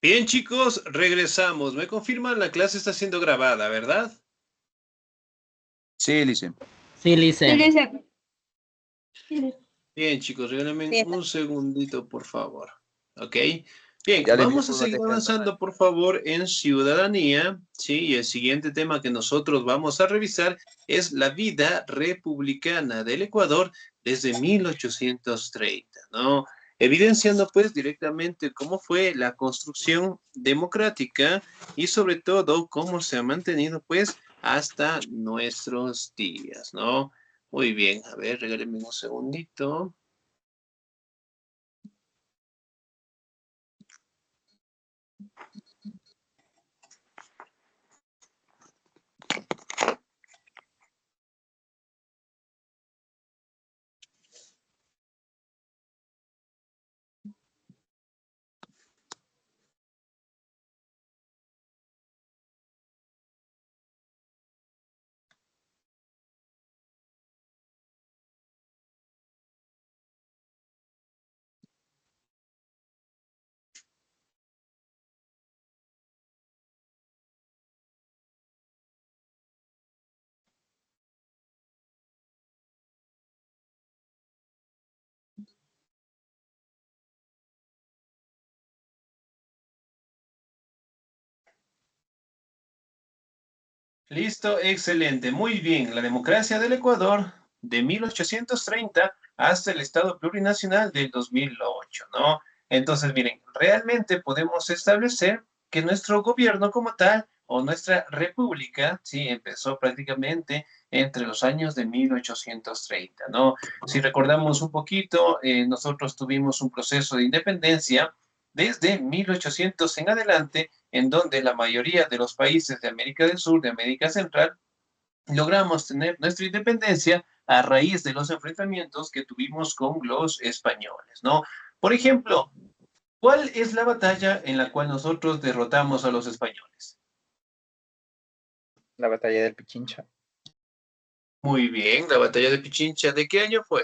Bien, chicos, regresamos. Me confirman, la clase está siendo grabada, ¿verdad? Sí, Lice. Sí, Lice. Bien, chicos, regálenme Sí, un segundito, por favor. ¿Ok? Bien, Ya le envié vamos a sus seguir notas avanzando, personales. por favor, en ciudadanía. Sí, y el siguiente tema que nosotros vamos a revisar es la vida republicana del Ecuador desde 1830, ¿no? Evidenciando, pues, directamente cómo fue la construcción democrática y, sobre todo, cómo se ha mantenido, pues, hasta nuestros días, ¿no? Muy bien, a ver, regálenme un segundito. Listo, excelente, muy bien. La democracia del Ecuador de 1830 hasta el Estado plurinacional del 2008, ¿no? Entonces, miren, realmente podemos establecer que nuestro gobierno como tal o nuestra república, sí, empezó prácticamente entre los años de 1830, ¿no? Si recordamos un poquito, nosotros tuvimos un proceso de independencia desde 1800 en adelante, en donde la mayoría de los países de América del Sur, de América Central, logramos tener nuestra independencia a raíz de los enfrentamientos que tuvimos con los españoles, ¿no? Por ejemplo, ¿cuál es la batalla en la cual nosotros derrotamos a los españoles? La batalla del Pichincha. Muy bien, la batalla de Pichincha, ¿de qué año fue?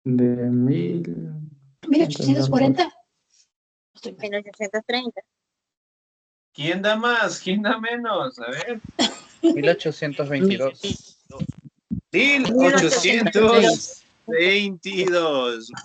De 1840. 1830. ¿Quién da más? ¿Quién da menos? A ver. 1822. 1822.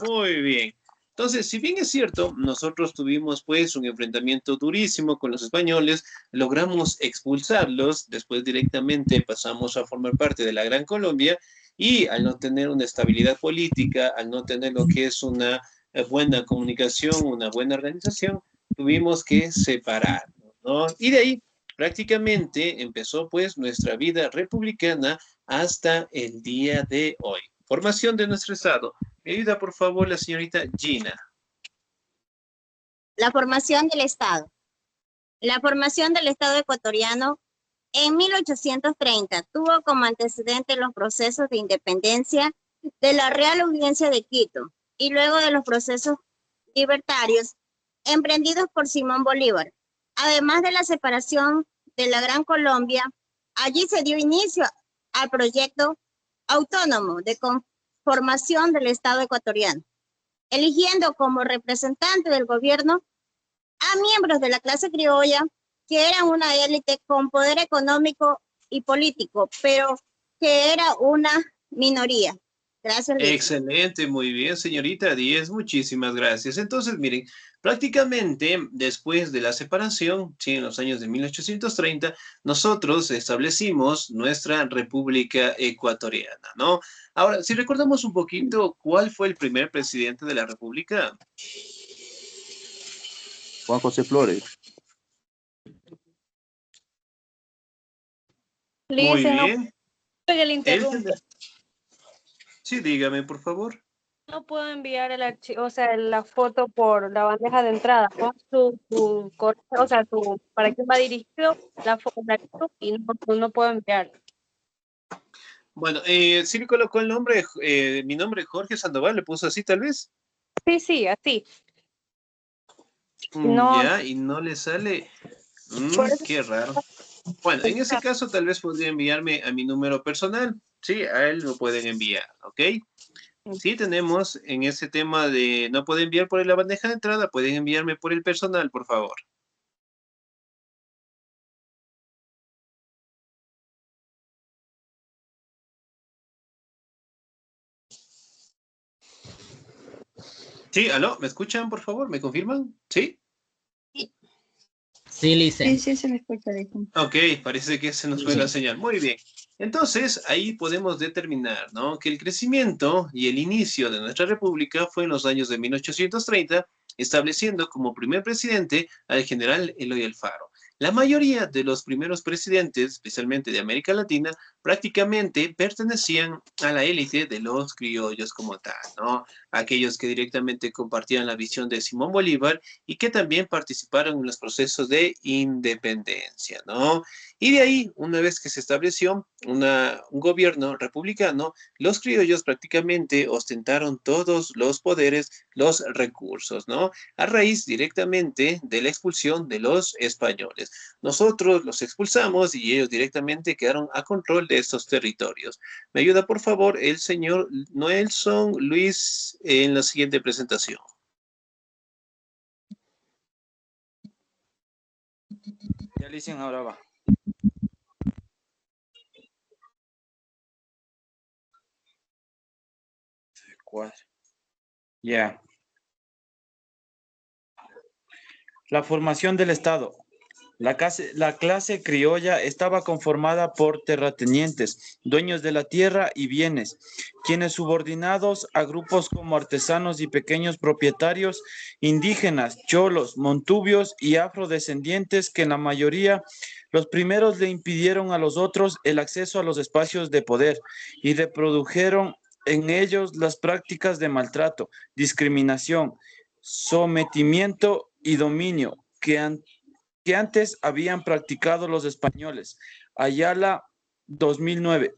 Muy bien. Entonces, si bien es cierto, nosotros tuvimos pues un enfrentamiento durísimo con los españoles, logramos expulsarlos, después directamente pasamos a formar parte de la Gran Colombia y al no tener una estabilidad política, al no tener lo que es una buena comunicación, una buena organización, tuvimos que separarnos, ¿no? Y de ahí prácticamente empezó pues nuestra vida republicana hasta el día de hoy. Formación de nuestro Estado. Me ayuda, por favor, la señorita Gina. La formación del Estado. La formación del Estado ecuatoriano en 1830 tuvo como antecedente los procesos de independencia de la Real Audiencia de Quito y luego de los procesos libertarios emprendidos por Simón Bolívar. Además de la separación de la Gran Colombia, allí se dio inicio al proyecto autónomo de conformación del Estado ecuatoriano, eligiendo como representante del gobierno a miembros de la clase criolla que eran una élite con poder económico y político, pero que era una minoría. Gracias, Liz. Excelente, muy bien, señorita Díez, muchísimas gracias. Entonces, miren, prácticamente después de la separación, sí, en los años de 1830, nosotros establecimos nuestra República Ecuatoriana, ¿no? Ahora, si recordamos un poquito, ¿cuál fue el primer presidente de la República? Juan José Flores. Muy Lice, no, bien. que le Él interrumpa. Sí, dígame, por favor. No puedo enviar el archivo, o sea, la foto por la bandeja de entrada, ¿no? Su correo, o sea, para quién va dirigido la foto y no puedo enviarlo. Bueno, sí le colocó el nombre, mi nombre Jorge Sandoval, le puso así tal vez. Sí, así. No, Ya, y no le sale. por eso, Qué raro. Bueno, en ese caso tal vez podría enviarme a mi número personal. Sí, a él lo pueden enviar, ¿ok? Sí, tenemos en ese tema de no puede enviar por la bandeja de entrada, pueden enviarme por el personal, por favor. Sí, aló, ¿me escuchan, por favor? ¿Me confirman? ¿Sí? Sí, Lice. Sí, se me escucha, disculpe. Ok, parece que se nos fue la señal. Muy bien. Entonces, ahí podemos determinar, ¿no? Que el crecimiento y el inicio de nuestra república fue en los años de 1830, estableciendo como primer presidente al general Eloy Alfaro. La mayoría de los primeros presidentes, especialmente de América Latina, prácticamente pertenecían a la élite de los criollos como tal, ¿no? Aquellos que directamente compartían la visión de Simón Bolívar y que también participaron en los procesos de independencia, ¿no? Y de ahí, una vez que se estableció un gobierno republicano, los criollos prácticamente ostentaron todos los poderes, los recursos, ¿no? A raíz directamente de la expulsión de los españoles. Nosotros los expulsamos y ellos directamente quedaron a control de estos territorios. Me ayuda, por favor, el señor Nelson Luis en la siguiente presentación. Ya le dicen, ahora va. Ya. La formación del Estado. La clase criolla estaba conformada por terratenientes, dueños de la tierra y bienes, quienes subordinados a grupos como artesanos y pequeños propietarios, indígenas, cholos, montubios y afrodescendientes que en la mayoría los primeros le impidieron a los otros el acceso a los espacios de poder y reprodujeron en ellos las prácticas de maltrato, discriminación, sometimiento y dominio que antes habían practicado los españoles. Ayala 2009.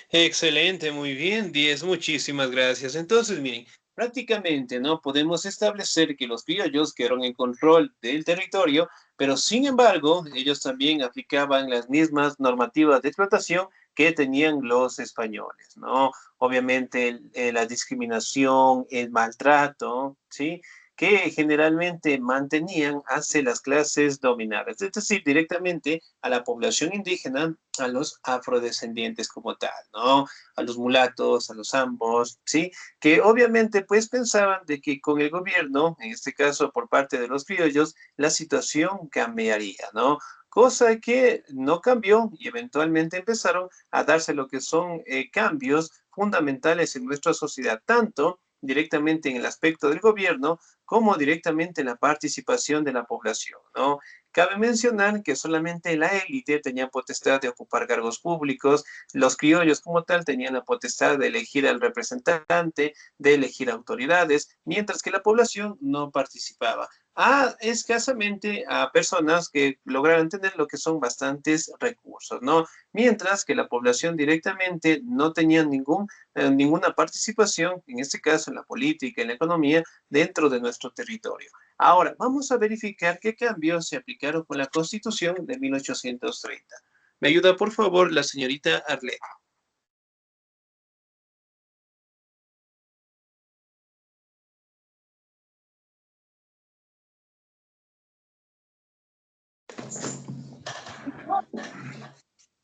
Excelente, muy bien, 10, muchísimas gracias. Entonces, miren, prácticamente, ¿no? Podemos establecer que los criollos quedaron en control del territorio, pero sin embargo, ellos también aplicaban las mismas normativas de explotación que tenían los españoles, ¿no? Obviamente, la discriminación, el maltrato, ¿sí? Que generalmente mantenían hacia las clases dominadas, es decir, directamente a la población indígena, a los afrodescendientes como tal, ¿no? A los mulatos, a los ambos, ¿sí? Que obviamente pues pensaban de que con el gobierno, en este caso por parte de los criollos, la situación cambiaría, ¿no? Cosa que no cambió y eventualmente empezaron a darse lo que son cambios fundamentales en nuestra sociedad, tanto directamente en el aspecto del gobierno como directamente en la participación de la población, ¿no? Cabe mencionar que solamente la élite tenía potestad de ocupar cargos públicos, los criollos como tal tenían la potestad de elegir al representante, de elegir autoridades, mientras que la población no participaba. Escasamente a personas que lograron tener lo que son bastantes recursos, ¿no? Mientras que la población directamente no tenía ninguna participación, en este caso en la política, en la economía, dentro de nuestro territorio. Ahora, vamos a verificar qué cambios se aplicaron con la Constitución de 1830. ¿Me ayuda, por favor, la señorita Arlet?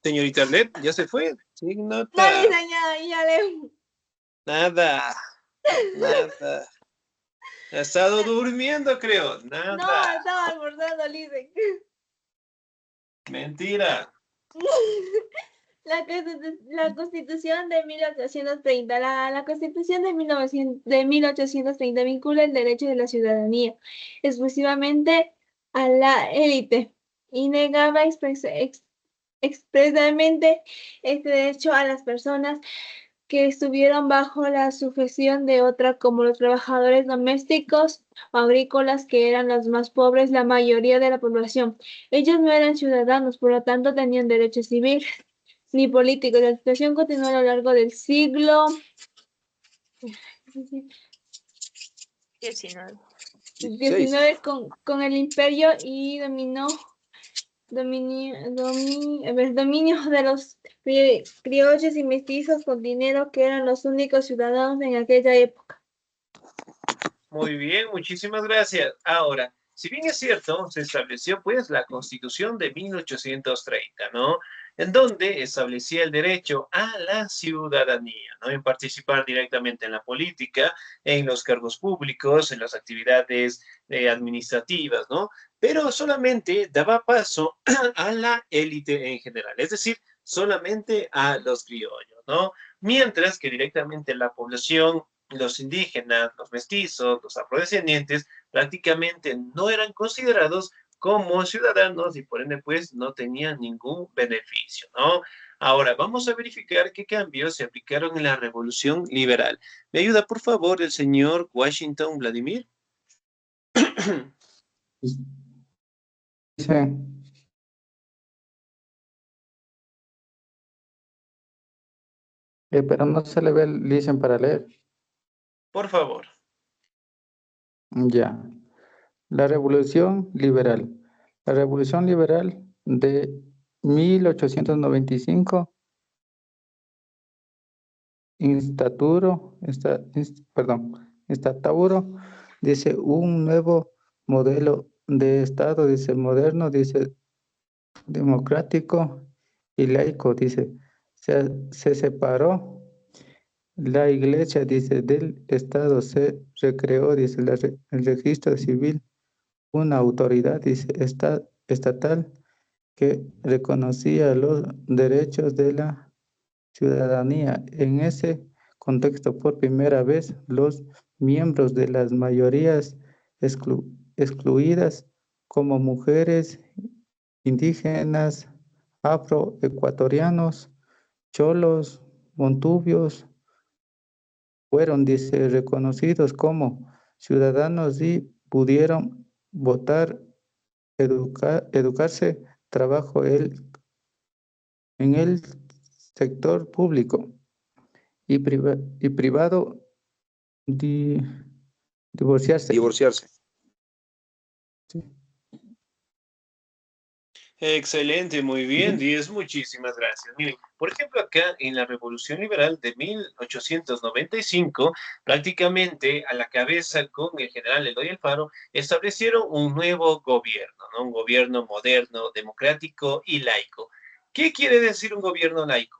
Señorita Arlet, ¿ya se fue? Sí, nota. No, Lisa, ya le... Nada, nada. Ha estado durmiendo, creo. Nada. No, estaba almorzando, Lisa. Mentira. La Constitución de 1830. La Constitución de 1830 vincula el derecho de la ciudadanía exclusivamente a la élite y negaba expresamente este derecho a las personas que estuvieron bajo la sujeción de otra, como los trabajadores domésticos o agrícolas, que eran los más pobres, la mayoría de la población. Ellos no eran ciudadanos, por lo tanto tenían derecho civil ni políticos. La situación continuó a lo largo del siglo XIX con el imperio y dominó dominio de los criollos y mestizos con dinero, que eran los únicos ciudadanos en aquella época. Muy bien, muchísimas gracias. Ahora, si bien es cierto, se estableció pues la Constitución de 1830, ¿no? En donde establecía el derecho a la ciudadanía, ¿no? En participar directamente en la política, en los cargos públicos, en las actividades administrativas, ¿no? Pero solamente daba paso a la élite en general, es decir, solamente a los criollos, ¿no? Mientras que directamente la población, los indígenas, los mestizos, los afrodescendientes, prácticamente no eran considerados como ciudadanos y por ende pues no tenían ningún beneficio, ¿no? Ahora, vamos a verificar qué cambios se aplicaron en la Revolución Liberal. ¿Me ayuda, por favor, el señor Washington Vladimir? Dice, pero no se le ve el listen para leer. Por favor. Ya. La Revolución Liberal. La Revolución Liberal de 1895 instauró, dice, un nuevo modelo de Estado, dice, moderno, dice, democrático y laico, dice. Se separó la Iglesia, dice, del Estado, se recreó, dice, el registro civil, una autoridad, dice, estatal que reconocía los derechos de la ciudadanía. En ese contexto, por primera vez, los miembros de las mayorías excluidas, como mujeres, indígenas, afroecuatorianos, cholos, montubios, fueron, dice, reconocidos como ciudadanos y pudieron votar, educarse, trabajo en el sector público y privado, divorciarse. Sí. Excelente, muy bien, 10, muchísimas gracias. Miren, por ejemplo, acá en la Revolución Liberal de 1895, prácticamente a la cabeza con el general Eloy Alfaro, establecieron un nuevo gobierno, ¿no? Un gobierno moderno, democrático y laico. ¿Qué quiere decir un gobierno laico?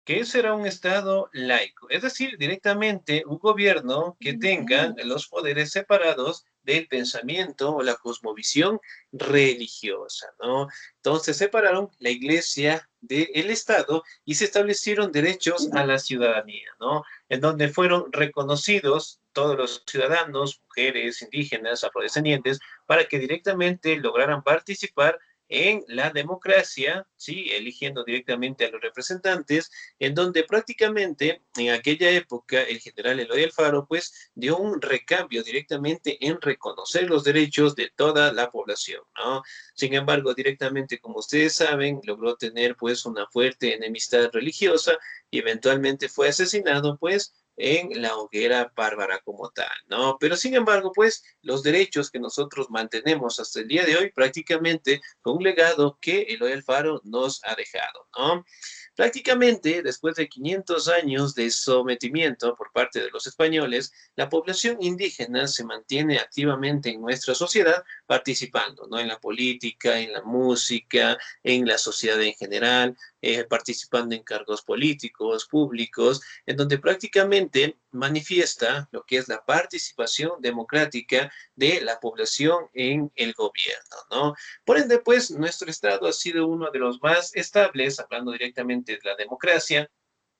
¿Qué será un Estado laico? Es decir, directamente un gobierno que tenga los poderes separados del pensamiento o la cosmovisión religiosa, ¿no? Entonces separaron la iglesia del Estado y se establecieron derechos a la ciudadanía, ¿no? En donde fueron reconocidos todos los ciudadanos, mujeres, indígenas, afrodescendientes, para que directamente lograran participar en la democracia, ¿sí? Eligiendo directamente a los representantes, en donde prácticamente en aquella época el general Eloy Alfaro pues dio un recambio directamente en reconocer los derechos de toda la población, ¿no? Sin embargo, directamente, como ustedes saben, logró tener pues una fuerte enemistad religiosa y eventualmente fue asesinado pues en la hoguera bárbara como tal, ¿no? Pero sin embargo, pues los derechos que nosotros mantenemos hasta el día de hoy prácticamente fue un legado que Eloy Alfaro nos ha dejado, ¿no? Prácticamente, después de 500 años de sometimiento por parte de los españoles, la población indígena se mantiene activamente en nuestra sociedad, participando, ¿no? En la política, en la música, en la sociedad en general, participando en cargos políticos, públicos, en donde prácticamente manifiesta lo que es la participación democrática de la población en el gobierno, ¿no? Por ende, pues, nuestro Estado ha sido uno de los más estables, hablando directamente de la democracia,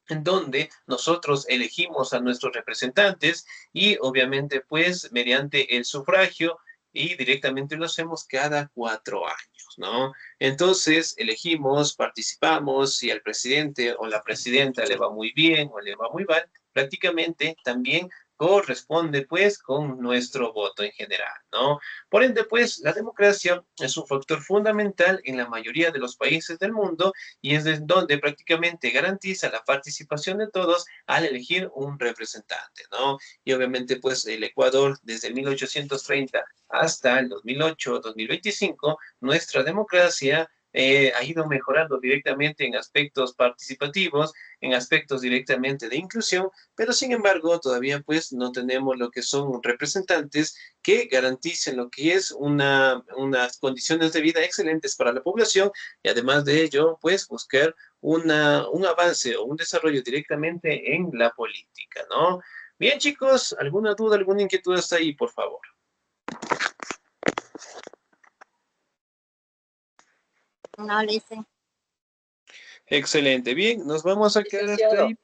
en donde nosotros elegimos a nuestros representantes y obviamente, pues, mediante el sufragio y directamente lo hacemos cada 4 años, ¿no? Entonces, elegimos, participamos, si al presidente o la presidenta le va muy bien o le va muy mal, prácticamente también corresponde pues con nuestro voto en general, ¿no? Por ende, pues la democracia es un factor fundamental en la mayoría de los países del mundo y es donde prácticamente garantiza la participación de todos al elegir un representante, ¿no? Y obviamente pues el Ecuador desde 1830 hasta el 2008-2025, nuestra democracia ha ido mejorando directamente en aspectos participativos, en aspectos directamente de inclusión, pero sin embargo todavía pues no tenemos lo que son representantes que garanticen lo que es unas condiciones de vida excelentes para la población y además de ello pues buscar un avance o un desarrollo directamente en la política, ¿no? Bien chicos, ¿alguna duda, alguna inquietud hasta ahí, por favor? No lo hice. Excelente, bien, nos vamos a quedar hasta Licenciado. ahí.